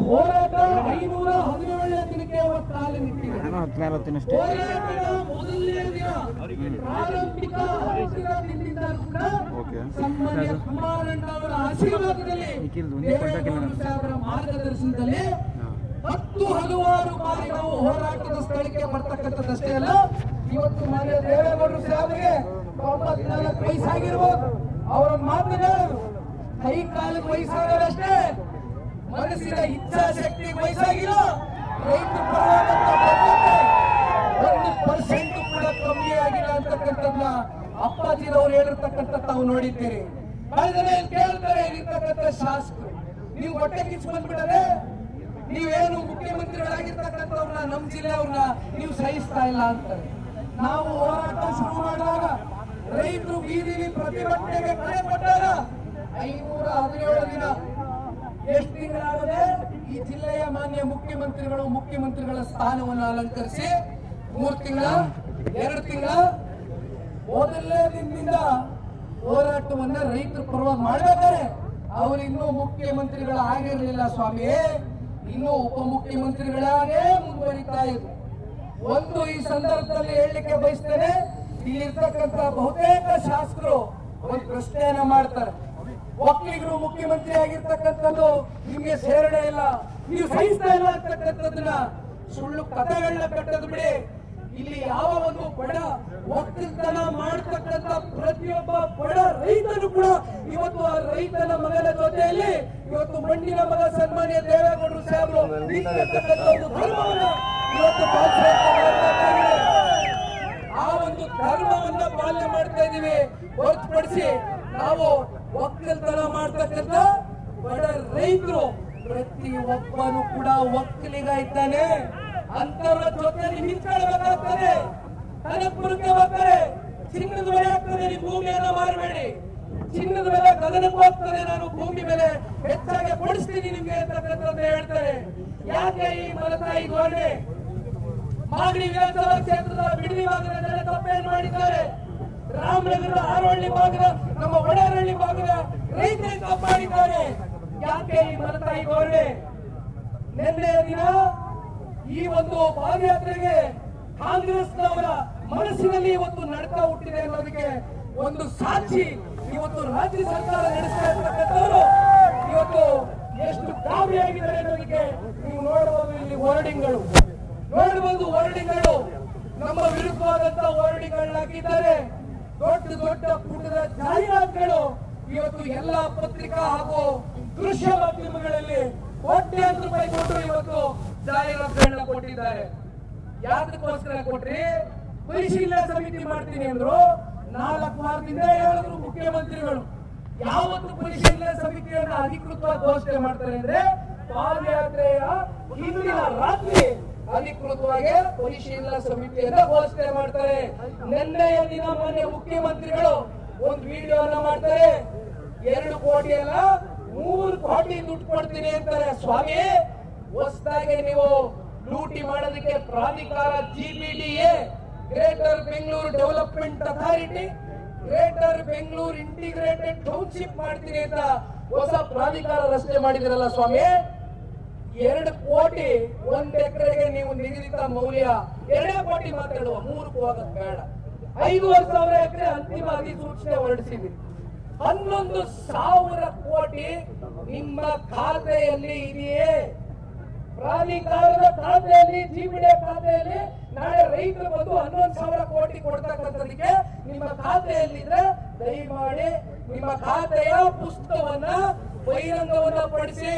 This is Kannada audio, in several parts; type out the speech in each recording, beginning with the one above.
ಹೋರಾಟ 517ನೇ ದಿನಕ್ಕೆ ಕಾಲಿಟ್ಟಿದೆ. ಹೋರಾಟದ ಮೊದಲನೇ ದಿನ ಪ್ರಾರಂಭಿಕ ದಿನದಿಂದ ಕೂಡ ಸನ್ಮಾನ್ಯ ಕುಮಾರಣ್ಣ ಅವರ ಆಶೀರ್ವಾದದಲ್ಲಿ ಅವರ ಮಾರ್ಗದರ್ಶನದಲ್ಲಿ 10 ಹಲವಾರು ಬಾರಿ ನಾವು ಹೋರಾಟದ ಸ್ಥಳಕ್ಕೆ ಬರ್ತಕ್ಕಂಥದ್ದಷ್ಟೇ ಅಲ್ಲ, ಇವತ್ತು ಮಾನ್ಯ ದೇವೇಗೌಡರು ಸಾಹೇಬರಿಗೆ 94 ವಯಸ್ಸಾಗಿರ್ಬೋದು. ಅವರ ಮಾತಿನ ಕೈ ಕಾಲಿಗೆ ವಯಸ್ಸಾಗಷ್ಟೇ, ಮನಸ್ಸಿನ ಇಚ್ಛಾಶಕ್ತಿ ವಯಸ್ಸಾಗಿಲ್ಲ. ರೈತರ ಪರವಾದಂತ 1% ಕೂಡ ಕಮ್ಮಿ ಆಗಿಲ್ಲ ಅಂತಕ್ಕಂಥದ್ದನ್ನ ಅಪ್ಪಾಜಿರವ್ರು ಹೇಳಿರ್ತಕ್ಕಂಥ ತಾವು ನೋಡಿದ್ದೀರಿ. ಕಳೆದನೆ ಕೇಳ್ತಾರೆ ಇರ್ತಕ್ಕಂಥ ಶಾಸಕರು, ನೀವು ಹೊಟ್ಟೆ ಕಿಚ್ಚು ಬಂದ್ಬಿಟ್ಟರೆ ನೀವೇನು ಮುಖ್ಯಮಂತ್ರಿಗಳಾಗಿರ್ತಕ್ಕಂಥವ್ರನ್ನ ನಮ್ಮ ಜಿಲ್ಲೆಯವ್ರನ್ನ ನೀವು ಸಹಿಸ್ತಾ ಇಲ್ಲ ಅಂತಾರೆ. ನಾವು ಹೋರಾಟ ಶುರು ಮಾಡಿದಾಗ ರೈತರು ಬೀದಿಲಿ ಪ್ರತಿಭಟನೆಗೆ ಕರೆ ಕೊಟ್ಟಾಗ 517 ದಿನ ಎಷ್ಟು ತಿಂಗಳಾಗದೆ ಈ ಜಿಲ್ಲೆಯ ಮಾನ್ಯ ಮುಖ್ಯಮಂತ್ರಿಗಳ ಸ್ಥಾನವನ್ನು ಅಲಂಕರಿಸಿ 3 ತಿಂಗಳ 2 ತಿಂಗಳ ಮೊದಲನೇ ದಿನದಿಂದ ಹೋರಾಟವನ್ನ ರೈತರ ಪರವಾಗಿ ಮಾಡಬೇಕಾರೆ ಅವರು ಇನ್ನೂ ಮುಖ್ಯಮಂತ್ರಿಗಳಾಗಿರ್ಲಿಲ್ಲ ಸ್ವಾಮಿ, ಇನ್ನೂ ಉಪಮುಖ್ಯಮಂತ್ರಿಗಳಾಗೇ ಮುಂದುವರಿತಾ ಇದ್ರು. ಒಂದು ಈ ಸಂದರ್ಭದಲ್ಲಿ ಹೇಳಲಿಕ್ಕೆ ಬಯಸ್ತೇನೆ, ಇಲ್ಲಿರ್ತಕ್ಕಂಥ ಬಹುತೇಕ ಶಾಸಕರು ಒಂದು ಪ್ರಶ್ನೆಯನ್ನ ಮಾಡ್ತಾರೆ, ಒಕ್ಕಲಿಗರು ಮುಖ್ಯಮಂತ್ರಿ ಆಗಿರ್ತಕ್ಕಂಥದ್ದು ನಿಮ್ಗೆ ಸೇರಣೆ ಇಲ್ಲ, ನೀವು ಸಹಿಸ್ತಾ ಇಲ್ಲ ಅಂತಕ್ಕಂಥದ್ದನ್ನ ಸುಳ್ಳು ಕಥೆಗಳನ್ನ ಕಟ್ಟೋದು ಬಿಡಿ. ಇಲ್ಲಿ ಯಾವ ಒಂದು ಬಡ ಒಕ್ಕಲ್ತನ ಮಾಡತಕ್ಕಂಥ ಪ್ರತಿಯೊಬ್ಬ ಬಡ ರೈತನು ಕೂಡ ಇವತ್ತು ಆ ರೈತನ ಮಗನ ಜೊತೆಯಲ್ಲಿ ಇವತ್ತು ಮಣ್ಣಿನ ಮಗ ಸನ್ಮಾನ್ಯ ದೇವೇಗೌಡರು ಸಾಹೇಬರು ನಿಂತಕ್ಕಂಥ ಒಂದು ಧರ್ಮವನ್ನ ಇವತ್ತು ಆ ಒಂದು ಧರ್ಮವನ್ನ ಪಾಲನೆ ಮಾಡ್ತಾ ಇದೀವಿ ಹೊರತುಪಡಿಸಿ ನಾವು ಒಕ್ಕಲ್ತನ ಮಾಡ್ತಕ್ಕಂಥ ಬಡ ರೈತರು ಪ್ರತಿಯೊಬ್ಬನು ಕೂಡ ಒಕ್ಕಲಿಗ ಇದ್ದಾನೆ, ಅಂತವರ ಜೊತೆ ನಿಂತ್ಕೊಳ್ಬೇಕಾಗ್ತದೆ. ಕನಕಪುರಕ್ಕೆ ಹೋಗ್ತಾರೆ, ಚಿನ್ನದ ಬೆಲೆ ಆಗ್ತದೆ, ನೀವು ಭೂಮಿಯನ್ನ ಮಾರಬೇಡಿ, ಚಿನ್ನದ ಬೆಲೆ ಗಗನಕ್ಕೆ ಹೋಗ್ತದೆ, ನಾನು ಭೂಮಿ ಬೆಲೆ ಹೆಚ್ಚಾಗಿ ಕೊಡಿಸ್ತೀನಿ ನಿಮ್ಗೆ ಅಂತಕ್ಕಂಥದ್ದು ಹೇಳ್ತಾರೆ. ಯಾಕೆ ಈ ಮಲತಾಯಿ ಧೋರಣೆ? ಮಾಗಡಿ ವಿಧಾನಸಭಾ ಕ್ಷೇತ್ರದ ಬಿಡದಿ ಭಾಗದ ಜನ ತಪ್ಪೇನು ಮಾಡಿದ್ದಾರೆ, ರಾಮನಗರದ ಆರೋಹಳ್ಳಿ ಭಾಗದ ನಮ್ಮ ಒಡೆಯರಹಳ್ಳಿ ಭಾಗದ ರೈತರಿಗೆ ತಪ್ಪು ಮಾಡಿದ್ದಾರೆ. ಯಾಕೆ ಈ ಮಲತಾಯಿ ಧೋರಣೆ? ನಿನ್ನೆಯ ದಿನ ಈ ಒಂದು ಪಾದಯಾತ್ರೆಗೆ ಕಾಂಗ್ರೆಸ್ನವರ ಮನಸ್ಸಿನಲ್ಲಿ ಇವತ್ತು ನಡಕ ಹುಟ್ಟಿದೆ ಅನ್ನೋದಕ್ಕೆ ಒಂದು ಸಾಕ್ಷಿ ಇವತ್ತು ರಾಜ್ಯ ಸರ್ಕಾರ ನಡೆಸ್ತಾ ಇರ್ತಕ್ಕಂಥವರು ಇವತ್ತು ಎಷ್ಟು ಗಾಬರಿಯಾಗಿದ್ದಾರೆ ಅನ್ನೋದಕ್ಕೆ ನೀವು ನೋಡಬಹುದು. ಇಲ್ಲಿ ವರ್ಡಿಂಗ್ಗಳು ನೋಡಬಹುದು, ವರ್ಡಿಂಗ್ಗಳು ನಮ್ಮ ವಿರುದ್ಧವಾದಂತಹ ವರ್ಡಿಂಗ್ಗಳನ್ನ ಹಾಕಿದ್ದಾರೆ. ದೊಡ್ಡ ದೊಡ್ಡ ಪುಟದ ಜಾಹೀರಾತುಗಳು ಇವತ್ತು ಎಲ್ಲಾ ಪತ್ರಿಕಾ ಹಾಗೂ ದೃಶ್ಯ ಮಾಧ್ಯಮಗಳಲ್ಲಿ ಕೋಟ್ಯಾಂತರ ರೂಪಾಯಿ ಕೊಟ್ಟು ಇವತ್ತು ಜಾಹೀರಾತುಗಳನ್ನ ಕೊಟ್ಟಿದ್ದಾರೆ. ಯಾದಕ್ಕೋಸ್ಕರ ಕೊಟ್ರಿ? ಪರಿಶೀಲನಾ ಸಮಿತಿ ಮಾಡ್ತೀನಿ ಅಂದ್ರು. 4 ವಾರದಿಂದ ಹೇಳಿದ್ರು ಮುಖ್ಯಮಂತ್ರಿಗಳು. ಯಾವತ್ತು ಪರಿಶೀಲನಾ ಸಮಿತಿಯನ್ನ ಅಧಿಕೃತವಾಗಿ ಘೋಷಣೆ ಮಾಡ್ತಾರೆ ಅಂದ್ರೆ ಪಾದಯಾತ್ರೆಯ ಹಿಂದಿನ ರಾತ್ರಿ ಅಧಿಕೃತವಾಗಿ ಪರಿಶೀಲನಾ ಸಮಿತಿಯನ್ನ ಘೋಷಣೆ ಮಾಡ್ತಾರೆ. ನಿನ್ನೆಯ ದಿನ ಮಾನ್ಯ ಮುಖ್ಯಮಂತ್ರಿಗಳು ಒಂದು ವಿಡಿಯೋನ ಮಾಡ್ತಾರೆ, 2 ಕೋಟಿ ಅಲ್ಲ 3 ಕೋಟಿ ದುಡ್ಡು ಕೊಡ್ತೀನಿ ಅಂತಾರೆ. ಸ್ವಾಮಿ, ಹೊಸದಾಗಿ ನೀವು ಲೂಟಿ ಮಾಡೋದಕ್ಕೆ ಪ್ರಾಧಿಕಾರ GBDA, greater Bengaluru development authority, greater Bengaluru integrated township ಮಾಡ್ತೀನಿ ಅಂತ ಹೊಸ ಪ್ರಾಧಿಕಾರ ರಚನೆ ಮಾಡಿದಿರಲ್ಲ ಸ್ವಾಮಿ. 2 ಕೋಟಿ 1 ಎಕರೆಗೆ ನೀವು ನಿಗದಿತ ಮೌಲ್ಯ 2 ಕೋಟಿ ಮಾತಾಡುವ, 3 ಹೋಗೋದು ಬೇಡ. 5,500 ಎಕರೆ ಅಂತಿಮ ಅಧಿಸೂಚನೆ ಹೊರಡಿಸಿದ್ರಿ. 11,000 ಕೋಟಿ ನಿಮ್ಮ ಖಾತೆಯಲ್ಲಿ ಇದೆಯೇ? ಪ್ರಾಧಿಕಾರದ ಖಾತೆಯಲ್ಲಿ, GBDA ಖಾತೆಯಲ್ಲಿ ನಾಳೆ ರೈತರು ಬಂದು 11,000 ಕೋಟಿ ಕೊಡ್ತಕ್ಕಂಥದಕ್ಕೆ ನಿಮ್ಮ ಖಾತೆಯಲ್ಲಿದ್ರೆ ದಯಮಾಡಿ ನಿಮ್ಮ ಖಾತೆಯ ಪುಸ್ತಕವನ್ನ ಬಹಿರಂಗವನ್ನ ಪಡಿಸಿ.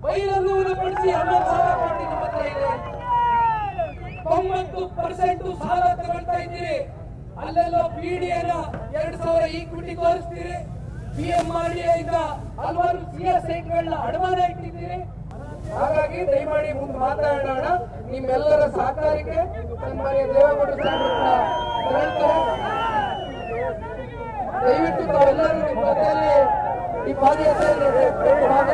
11,000 ಕೋಟಿ ನಿಮ್ಮ ಹತ್ರ ಇದೆ. 90% ಸಾಲ ತಗೊಳ್ತಾ ಇದ್ದೀರಿ. ಅಲ್ಲೆಲ್ಲ BDAನ 2,000 ಈಕ್ವಿಟಿ ತೋರಿಸ್ತೀರಿ. PMRDA ಇಂದ ಹಲವಾರು ಸೈಟ್ಗಳನ್ನ ಅಡಮಾನ ಇಟ್ಟಿದ್ದೀರಿ. ಹಾಗಾಗಿ ದಯಮಾಡಿ ಮುಂದೆ ಮಾತಾಡೋಣ. ನಿಮ್ಮೆಲ್ಲರ ಸಹಕಾರಕ್ಕೆ ಸನ್ಮಾನ್ಯ ದೇವೇಗೌಡರು ದಯವಿಟ್ಟು ತಾವೆಲ್ಲರೂ ನಿಮ್ಮ ಜೊತೆಯಲ್ಲಿ ಈ ಪಾದಯಾತ್ರೆಯಲ್ಲಿ ಧನ್ಯವಾದ.